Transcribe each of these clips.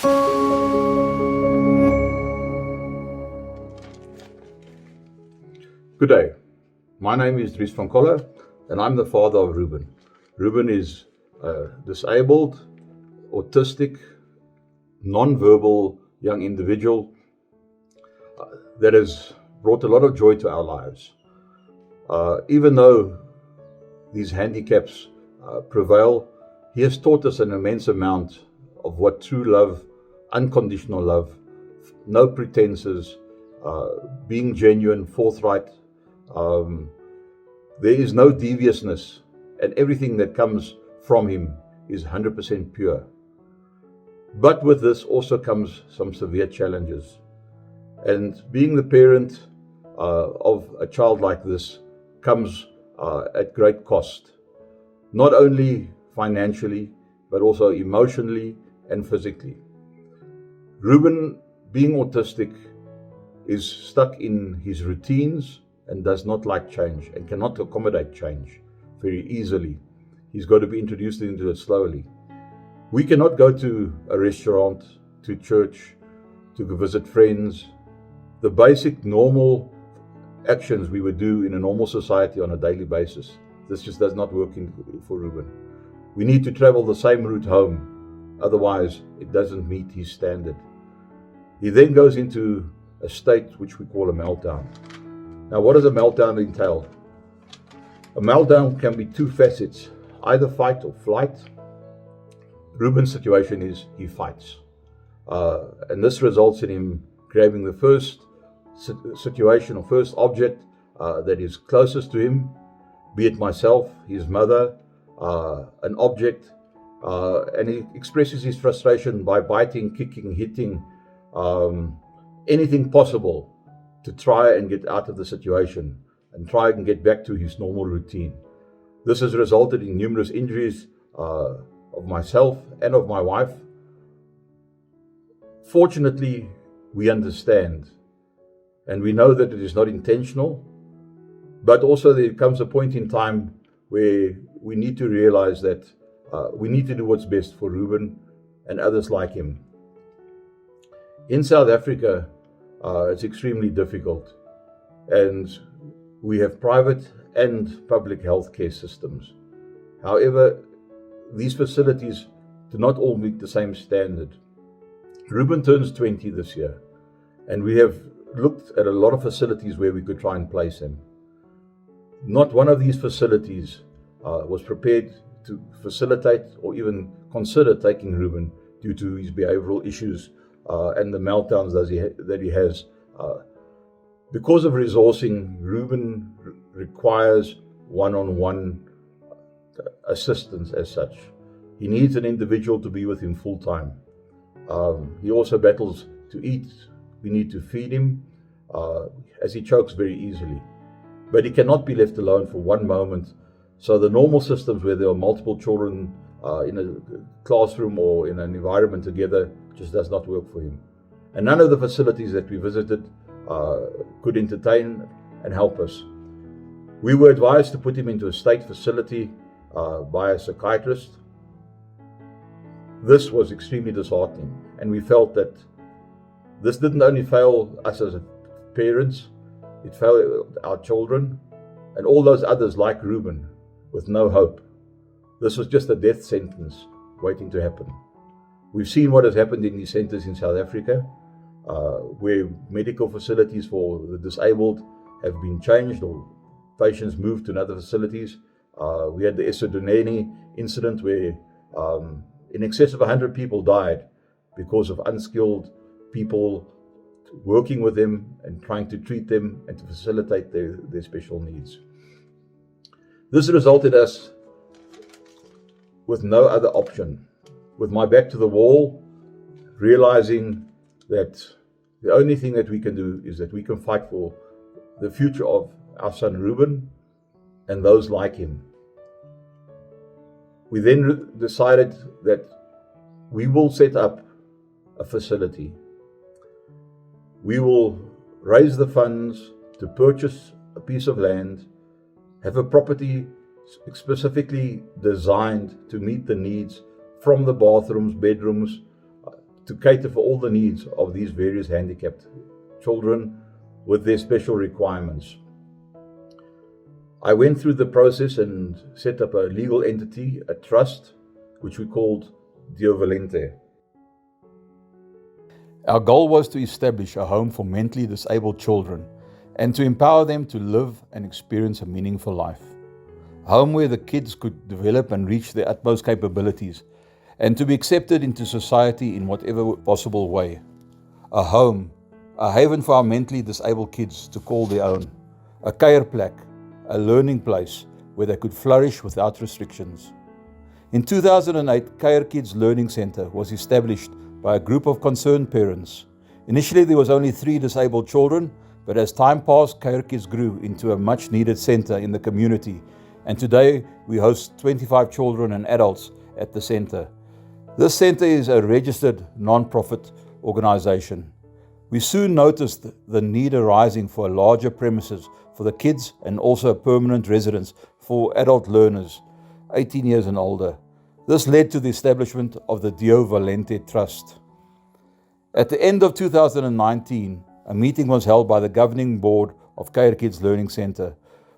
Good day. My name is Dries van Koller, and I'm the father of Ruben. Ruben is a disabled, autistic, non-verbal young individual that has brought a lot of joy to our lives. Even though these handicaps prevail, he has taught us an immense amount of what true love, unconditional love, no pretenses, being genuine, forthright. There is no deviousness, and everything that comes from him is 100% pure. But with this also comes some severe challenges. And being the parent of a child like this comes at great cost, not only financially, but also emotionally and physically. Ruben, being autistic, is stuck in his routines and does not like change and cannot accommodate change very easily. He's got to be introduced into it slowly. We cannot go to a restaurant, to church, to visit friends, the basic normal actions we would do in a normal society on a daily basis. This just does not work for Ruben. We need to travel the same route home, otherwise it doesn't meet his standard. He then goes into a state which we call a meltdown. Now, what does a meltdown entail? A meltdown can be two facets, either fight or flight. Ruben's situation is he fights. And this results in him grabbing the first situation or first object that is closest to him, be it myself, his mother, an object, and he expresses his frustration by biting, kicking, hitting, anything possible to try and get out of the situation and try and get back to his normal routine. This has resulted in numerous injuries of myself and of my wife. Fortunately, we understand and we know that it is not intentional, but also there comes a point in time where we need to realize that we need to do what's best for Ruben and others like him. In South Africa, it's extremely difficult, and we have private and public healthcare systems. However, these facilities do not all meet the same standard. Ruben turns 20 this year, and we have looked at a lot of facilities where we could try and place him. Not one of these facilities was prepared to facilitate or even consider taking Ruben due to his behavioral issues and the meltdowns that he has. Because of resourcing, Ruben requires one-on-one assistance as such. He needs an individual to be with him full time. He also battles to eat. We need to feed him as he chokes very easily. But he cannot be left alone for one moment. So the normal systems where there are multiple children in a classroom or in an environment together just does not work for him. And none of the facilities that we visited could entertain and help us. We were advised to put him into a state facility by a psychiatrist. This was extremely disheartening, and we felt that this didn't only fail us as parents, it failed our children and all those others like Ruben with no hope. This was just a death sentence waiting to happen. We've seen what has happened in these centers in South Africa, where medical facilities for the disabled have been changed or patients moved to other facilities. We had the Esodoneni incident where in excess of 100 people died because of unskilled people working with them and trying to treat them and to facilitate their special needs. This resulted us with no other option, with my back to the wall, realizing that the only thing that we can do is that we can fight for the future of our son Ruben and those like him. We then decided that we will set up a facility. We will raise the funds to purchase a piece of land, have a property specifically designed to meet the needs from the bathrooms, bedrooms, to cater for all the needs of these various handicapped children with their special requirements. I went through the process and set up a legal entity, a trust, which we called Deo Volente. Our goal was to establish a home for mentally disabled children and to empower them to live and experience a meaningful life. A home where the kids could develop and reach their utmost capabilities and to be accepted into society in whatever possible way. A home, a haven for our mentally disabled kids to call their own. A kuierplek, a learning place where they could flourish without restrictions. In 2008, Kuier Kids Learning Center was established by a group of concerned parents. Initially, there was only 3 disabled children, but as time passed, Kuier Kids grew into a much-needed center in the community, and today we host 25 children and adults at the center. This center is a registered non-profit organization. We soon noticed the need arising for a larger premises for the kids and also a permanent residence for adult learners, 18 years and older. This led to the establishment of the Deo Volente Trust. At the end of 2019, a meeting was held by the governing board of Kuier Kids Learning Center,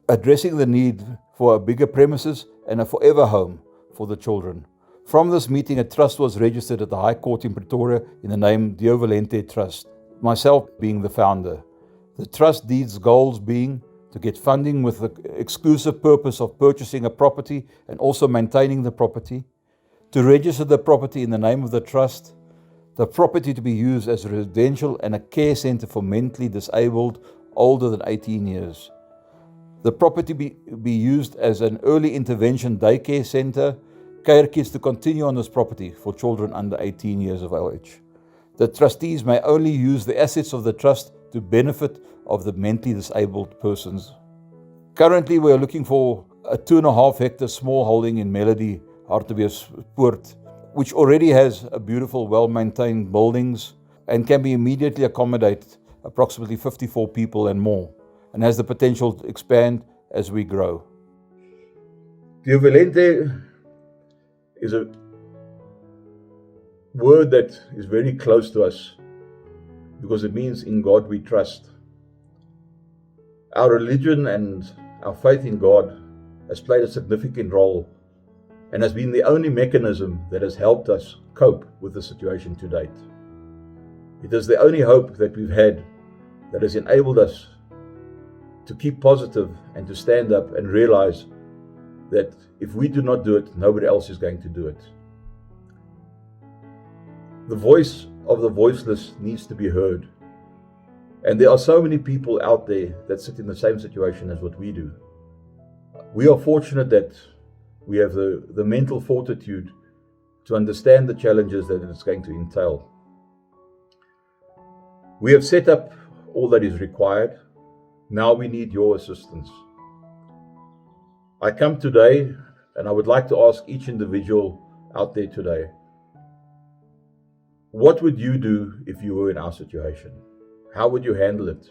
addressing the need for a bigger premises and a forever home for the children. From this meeting, a trust was registered at the High Court in Pretoria in the name Deo Volente Trust, myself being the founder. The trust deed's goals being to get funding with the exclusive purpose of purchasing a property and also maintaining the property, to register the property in the name of the trust, the property to be used as a residential and a care center for mentally disabled older than 18 years. The property be used as an early intervention daycare center, Kuier Kids to continue on this property for children under 18 years of age. The trustees may only use the assets of the trust to benefit of the mentally disabled persons. Currently, we are looking for a 2.5 hectare small holding in Melody, Hartbeespoort, which already has a beautiful, well-maintained buildings and can be immediately accommodate approximately 54 people and more, and has the potential to expand as we grow. Deo Volente is a word that is very close to us because it means in God we trust. Our religion and our faith in God has played a significant role and has been the only mechanism that has helped us cope with the situation to date. It is the only hope that we've had that has enabled us to keep positive and to stand up and realize that if we do not do it, nobody else is going to do it. The voice of the voiceless needs to be heard. And there are so many people out there that sit in the same situation as what we do. We are fortunate that we have the mental fortitude to understand the challenges that it's going to entail. We have set up all that is required. Now we need your assistance. I come today and I would like to ask each individual out there today, what would you do if you were in our situation? How would you handle it?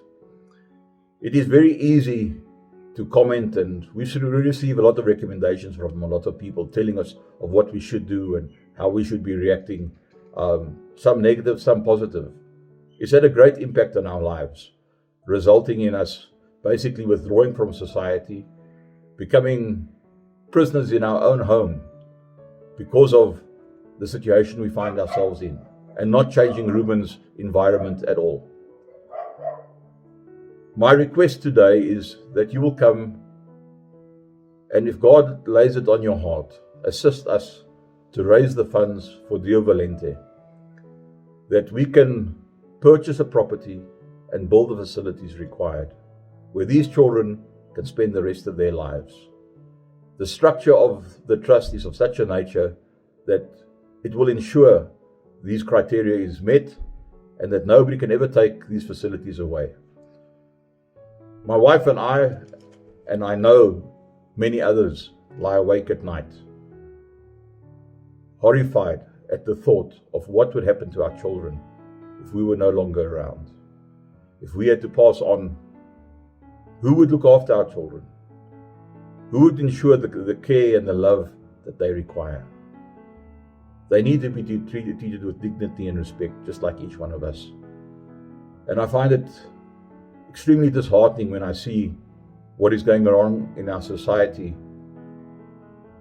It is very easy to comment, and we should receive a lot of recommendations from a lot of people telling us of what we should do and how we should be reacting, some negative, some positive. It's had a great impact on our lives, resulting in us basically withdrawing from society, becoming prisoners in our own home because of the situation we find ourselves in, and not changing Ruben's environment at all. My request today is that you will come, and if God lays it on your heart, assist us to raise the funds for Deo Volente, that we can purchase a property and build the facilities required, where these children can spend the rest of their lives. The structure of the trust is of such a nature that it will ensure these criteria is met and that nobody can ever take these facilities away. My wife and I know many others, lie awake at night, horrified at the thought of what would happen to our children if we were no longer around. If we had to pass on, who would look after our children? Who would ensure the care and the love that they require? They need to be treated with dignity and respect, just like each one of us. And I find it extremely disheartening when I see what is going on in our society,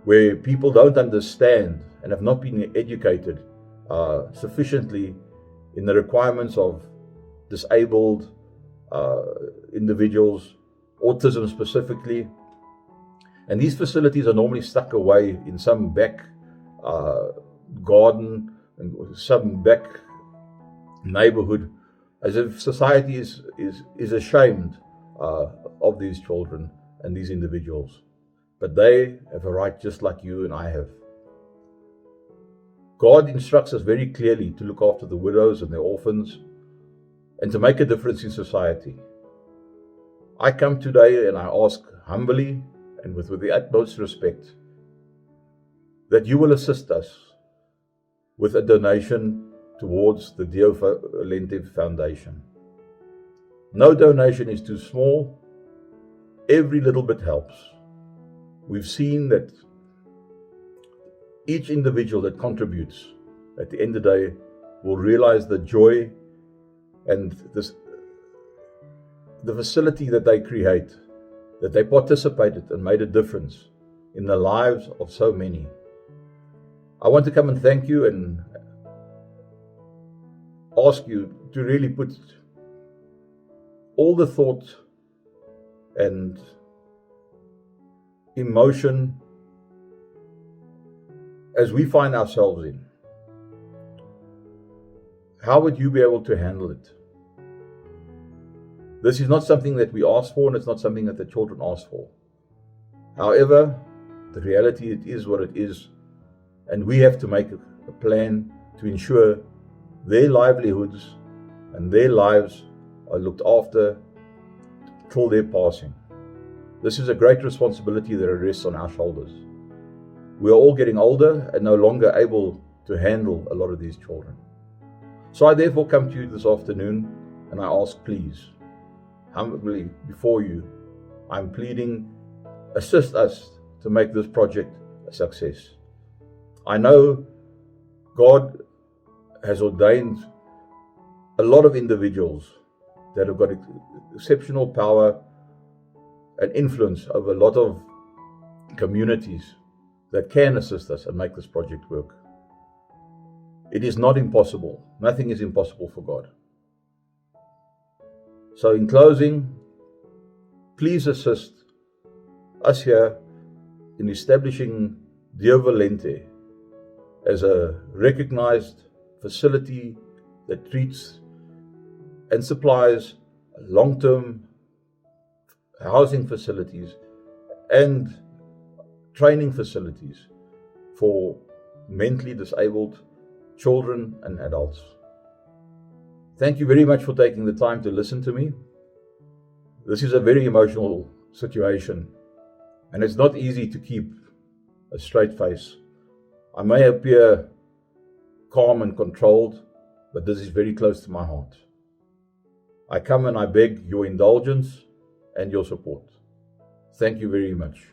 where people don't understand and have not been educated sufficiently in the requirements of disabled individuals, autism specifically. And these facilities are normally stuck away in some back garden and some back neighborhood, as if society is ashamed of these children and these individuals. But they have a right just like you and I have. God instructs us very clearly to look after the widows and the orphans and to make a difference in society. I come today and I ask humbly and with the utmost respect that you will assist us with a donation towards the Deo Volente Foundation. No donation is too small. Every little bit helps. We've seen that each individual that contributes at the end of the day will realize the joy and the facility that they create, that they participated and made a difference in the lives of so many. I want to come and thank you and ask you to really put all the thought and emotion as we find ourselves in. How would you be able to handle it? This is not something that we ask for, and it's not something that the children ask for. However, the reality, it is what it is, and we have to make a plan to ensure their livelihoods and their lives are looked after till their passing. This is a great responsibility that rests on our shoulders. We are all getting older and no longer able to handle a lot of these children. So I therefore come to you this afternoon and I ask, please, humbly before you, I'm pleading, assist us to make this project a success. I know God has ordained a lot of individuals that have got exceptional power and influence over a lot of communities that can assist us and make this project work. It is not impossible. Nothing is impossible for God. So in closing, please assist us here in establishing Deo Volente as a recognized facility that treats and supplies long-term housing facilities and training facilities for mentally disabled children and adults. Thank you very much for taking the time to listen to me. This is a very emotional situation, and it's not easy to keep a straight face. I may appear calm and controlled, but this is very close to my heart. I come and I beg your indulgence and your support. Thank you very much.